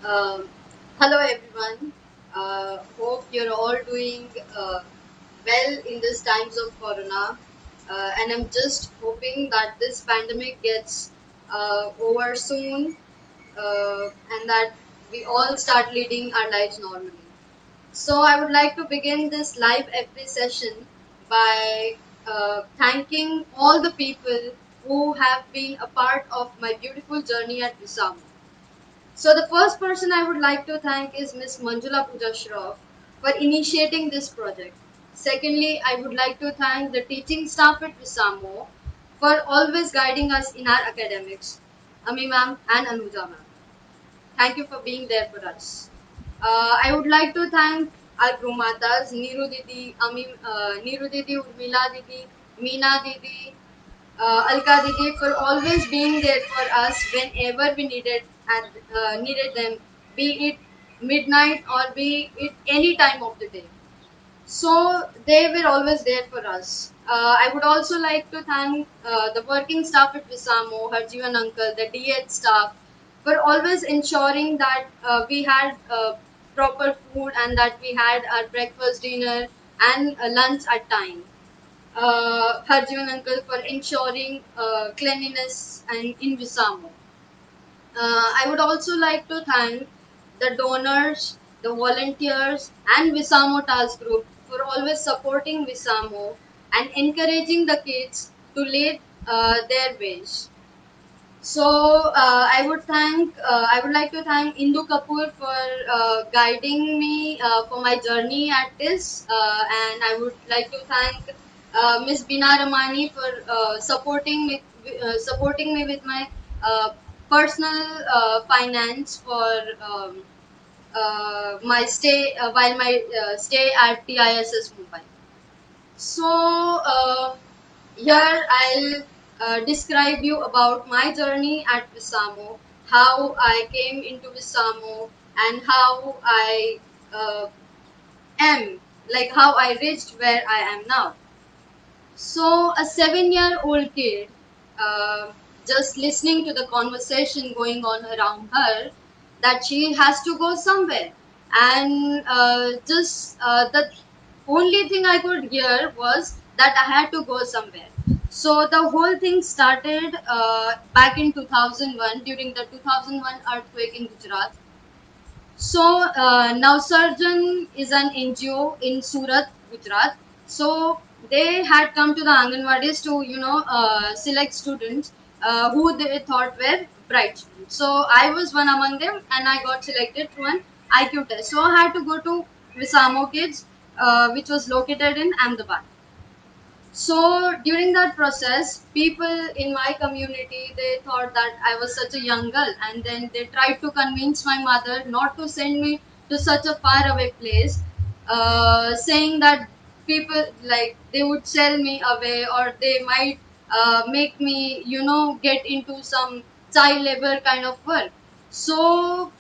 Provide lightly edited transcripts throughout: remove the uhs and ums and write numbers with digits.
Um, Hello everyone. Hope you're all doing well in these times of Corona. And I'm just hoping that this pandemic gets over soon and that we all start leading our lives normally. So I would like to begin this live FB session by thanking all the people who have been a part of my beautiful journey at Visamo. So the first person I would like to thank is Miss Manjula Pooja Shroff for initiating this project. Secondly, I would like to thank the teaching staff at Visamo for always guiding us in our academics, Ami ma'am and Anuja ma'am. Thank you for being there for us. I would like to thank our Grumatas, Neeru Didi, Urmila Didi, Meena Didi, Alka Didi for always being there for us whenever we needed them, be it midnight or be it any time of the day. So they were always there for us. I would also like to thank the working staff at Visamo, Harjivan Uncle, the DH staff, for always ensuring that we had proper food and that we had our breakfast, dinner, and lunch at time. Harjivan Uncle for ensuring cleanliness and in Visamo. I would also like to thank the donors, the volunteers, and Visamo Task Group for always supporting Visamo and encouraging the kids to lead their ways. So I would like to thank Indu Kapoor for guiding me for my journey at this, and I would like to thank Miss Bina Ramani for supporting me with my uh, personal finance for my stay while my stay at TISS Mumbai. So here I'll describe you about my journey at Visamo, how I came into Visamo, and how I am, like how I reached where I am now. So a 7-year-old kid, uh, just listening to the conversation going on around her, that she has to go somewhere, and just the only thing I could hear was that I had to go somewhere. So the whole thing started back in 2001 during the 2001 earthquake in Gujarat. So now Surgeon is an NGO in Surat, Gujarat. So they had come to the Anganwadis to select students who they thought were bright students. So I was one among them, and I got selected through an IQ test. So I had to go to Visamo Kids, which was located in Ahmedabad. So during that process, people in my community, they thought that I was such a young girl, and then they tried to convince my mother not to send me to such a far away place, saying that people, like, they would sell me away, or they might make me get into some child labor kind of work. So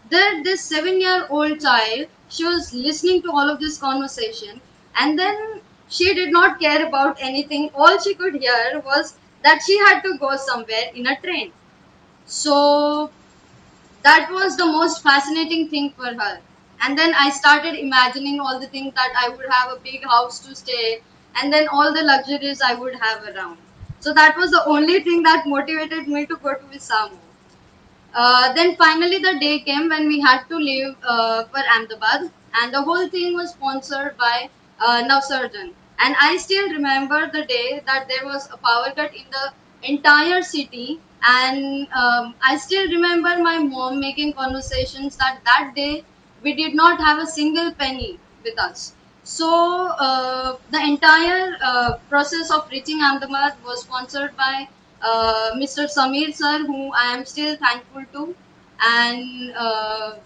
that this 7-year-old child, she was listening to all of this conversation, and then she did not care about anything. All she could hear was that she had to go somewhere in a train. So that was the most fascinating thing for her. And then I started imagining all the things, that I would have a big house to stay, and then all the luxuries I would have around. So that was the only thing that motivated me to go to Visamo. Then finally, the day came when we had to leave for Ahmedabad, and the whole thing was sponsored by Navsurjan. And I still remember the day that there was a power cut in the entire city, and I still remember my mom making conversations that that day we did not have a single penny with us. So the entire process of reaching Ahmedabad was sponsored by Mr. Samir sir, who I am still thankful to, and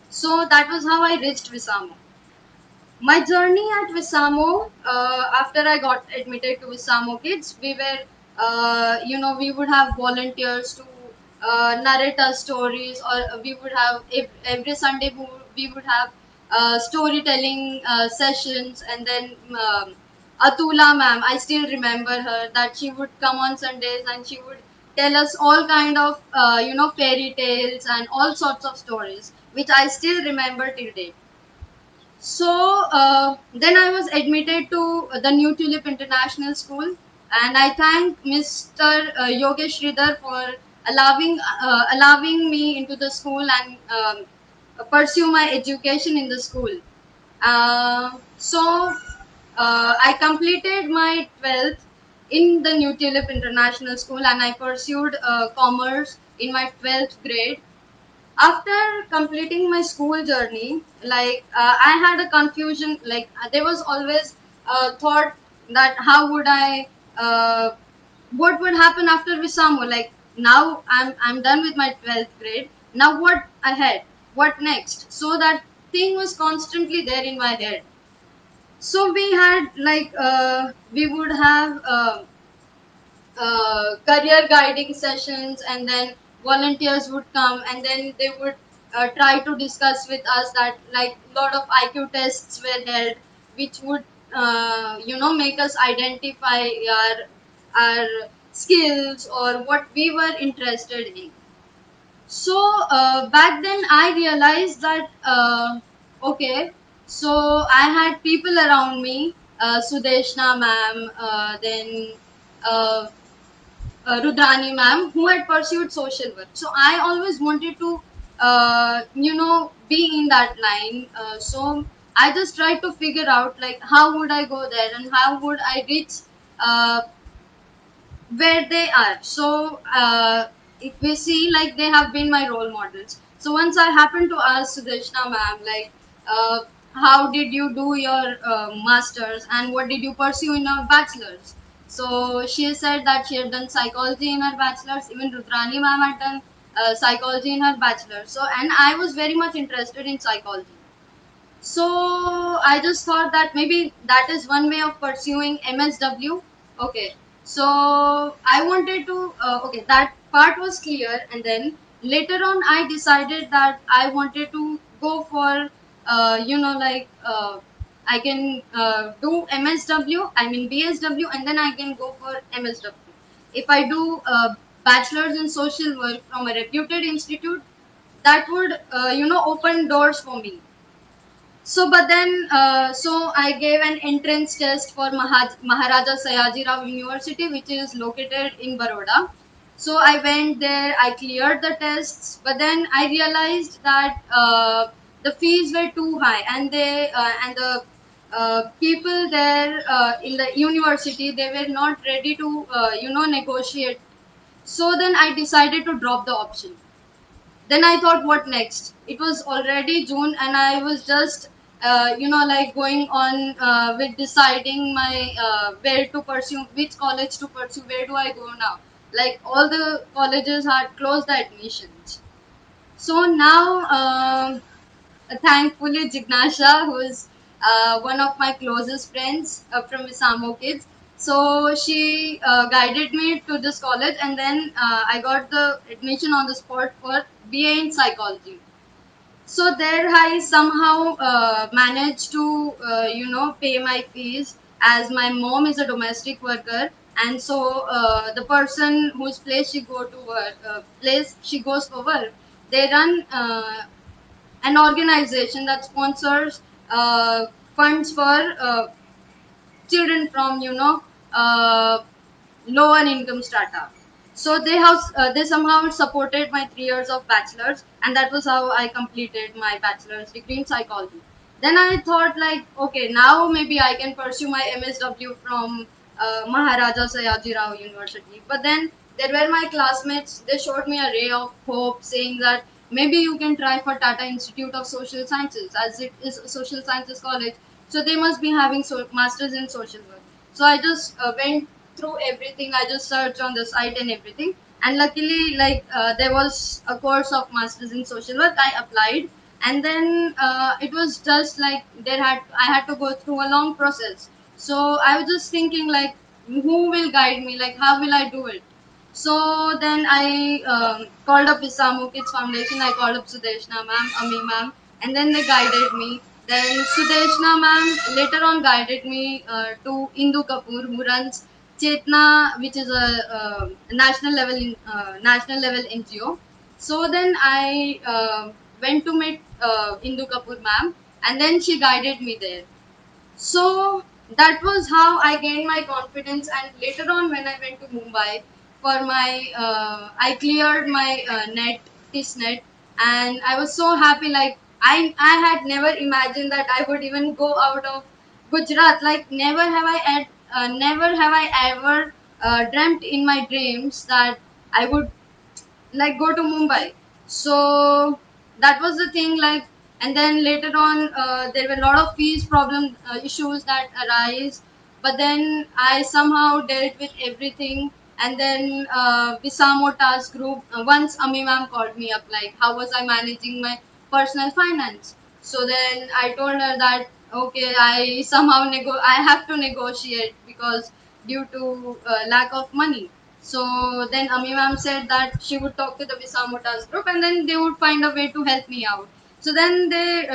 so that was how I reached Visamo. My journey at Visamo, after I got admitted to Visamo Kids, we were, we would have volunteers to narrate our stories, or we would have, every Sunday we would have storytelling sessions, and then Atula ma'am, I still remember her, that she would come on Sundays and she would tell us all kind of fairy tales and all sorts of stories, which I still remember till date. So then I was admitted to the New Tulip International School, and I thank Mr. Yogesh Sridhar for allowing me into the school and pursue my education in the school. So I completed my 12th in the New Tulip International School, and I pursued commerce in my 12th grade. After completing my school journey, like I had a confusion, like there was always a thought that how would I what would happen after Visamo, like now I'm done with my 12th grade, now what ahead, what next, so that thing was constantly there in my head. So we had like we would have career guiding sessions, and then volunteers would come, and then they would try to discuss with us that like lot of IQ tests were held, which would make us identify our skills or what we were interested in. So back then I realized that okay, so I had people around me, Sudeshna ma'am, then uh, Rudrani ma'am, who had pursued social work. So I always wanted to, be in that line. So I just tried to figure out like how would I go there and how would I reach uh, where they are. So if we see, like they have been my role models. So once I happened to ask Sudeshna ma'am, like, how did you do your masters and what did you pursue in your bachelors? So she said that she had done psychology in her bachelors. Even Rudrani ma'am had done psychology in her bachelors. So and I was very much interested in psychology. So I just thought that maybe that is one way of pursuing MSW. Okay. So I wanted to, okay, that part was clear. And then later on, I decided that I wanted to go for, I can do MSW, I mean BSW, and then I can go for MSW. If I do bachelor's in social work from a reputed institute, that would, open doors for me. So, but then, so I gave an entrance test for Maharaja Sayaji Rao University, which is located in Baroda. So I went there, I cleared the tests, but then I realized that the fees were too high, and the people there in the university, they were not ready to negotiate. So then I decided to drop the option. Then I thought, what next? It was already June, and I was just, like going on with deciding my where to pursue, which college to pursue, where do I go now? Like all the colleges had closed the admissions. So now, thankfully, Jignasha, who is one of my closest friends from Isamo Kids, so she guided me to this college, and then I got the admission on the spot for BA in psychology. So there I somehow managed to, pay my fees, as my mom is a domestic worker, and so the person whose place she go to work, place she goes for work, they run an organization that sponsors funds for children from lower income strata. So they somehow supported my 3 years of bachelor's, and that was how I completed my bachelor's degree in psychology. Then I thought like, okay, now maybe I can pursue my MSW from Maharaja Sayaji Rao University. But then there were my classmates. They showed me a ray of hope, saying that maybe you can try for Tata Institute of Social Sciences, as it is a social sciences college. So they must be having masters in social work. So I just went through everything. I just searched on the site and everything, and luckily, like there was a course of masters in social work. I applied, and then it was just like I had to go through a long process. So I was just thinking like, who will guide me? Like, how will I do it? So then I called up Isamu Kids Foundation. I called up Sudeshna ma'am, Ami ma'am, and then they guided me. Then Sudeshna ma'am later on guided me to Indu Kapoor, who runs. Chetna, which is a national level NGO. So then I went to meet Indu Kapoor ma'am, and then she guided me there. So that was how I gained my confidence. And later on, when I went to Mumbai for my, I cleared my net, and I was so happy. Like I had never imagined that I would even go out of Gujarat. Like never have I ever dreamt in my dreams that I would like go to Mumbai. So that was the thing. Like, and then later on, there were a lot of fees problem issues that arise. But then I somehow dealt with everything. And then Visamo task group. Once Ami ma'am called me up, like, how was I managing my personal finance? So then I told her that okay, I have to negotiate because due to lack of money. So then Ami ma'am said that she would talk to the Visamotas group and then they would find a way to help me out. So then they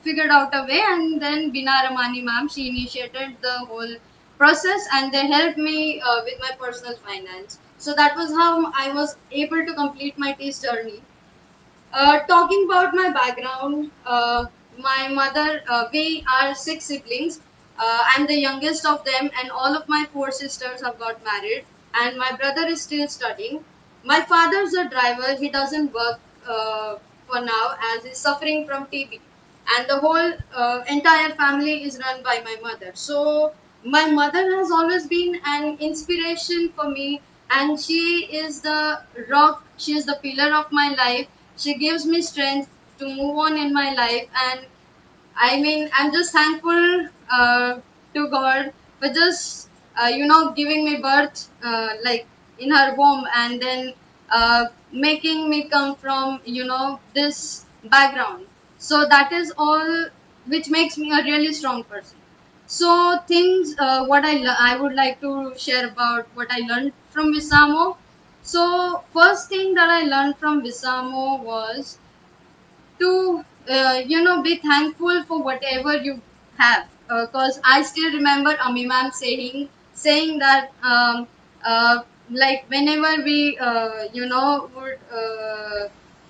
figured out a way, and then Bina Ramani ma'am, she initiated the whole process and they helped me with my personal finance. So that was how I was able to complete my TASTE journey. Talking about my background, my mother, we are six siblings. I'm the youngest of them, and all of my four sisters have got married, and my brother is still studying. My father's a driver, he doesn't work for now as he's suffering from TB, and the whole entire family is run by my mother. So, my mother has always been an inspiration for me, and she is the rock, she is the pillar of my life. She gives me strength to move on in my life, and I mean, I'm just thankful to God for just giving me birth, like in her womb, and then making me come from this background. So that is all, which makes me a really strong person. So things, what I would like to share about what I learned from Visamo. So first thing that I learned from Visamo was to be thankful for whatever you have, because I still remember Ami ma'am saying that like whenever we would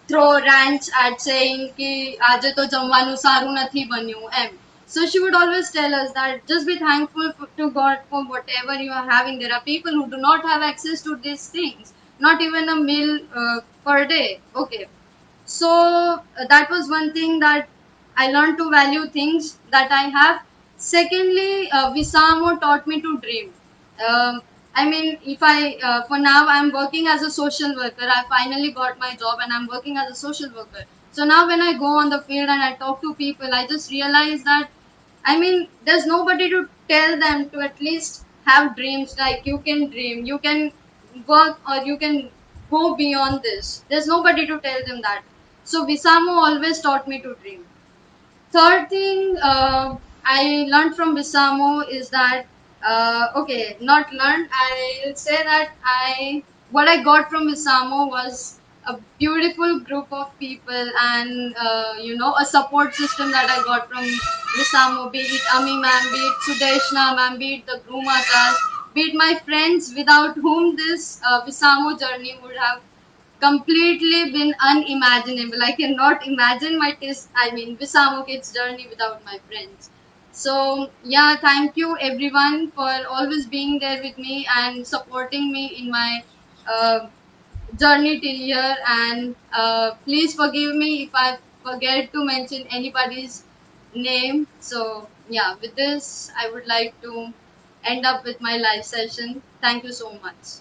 throw rants at saying कि આજે તો જમવાનું સારું નથી બન્યું એમ. So she would always tell us that just be thankful to God for whatever you are having. There are people who do not have access to these things, not even a meal per day. Okay, so that was one thing that I learned to value things that I have. Secondly, Visamo taught me to dream. I mean, if I for now I'm working as a social worker. I finally got my job and I'm working as a social worker. So now when I go on the field and I talk to people, I just realize that I mean, there's nobody to tell them to at least have dreams. Like you can dream, you can work, or you can go beyond this. There's nobody to tell them that. So Visamo always taught me to dream. Third thing I learned from Visamo is that okay, not learned. I'll say that I what I got from Visamo was a beautiful group of people, and a support system that I got from Visamo. Be it Ami ma'am, be it Sudeshna ma'am, be it the Grumatas, be it my friends without whom this Visamo journey would have completely been unimaginable. I cannot imagine my test, I mean, Visamo Kids journey without my friends. So, yeah, thank you everyone for always being there with me and supporting me in my uh, journey till here. And please forgive me if I forget to mention anybody's name. So, yeah, with this, I would like to end up with my live session. Thank you so much.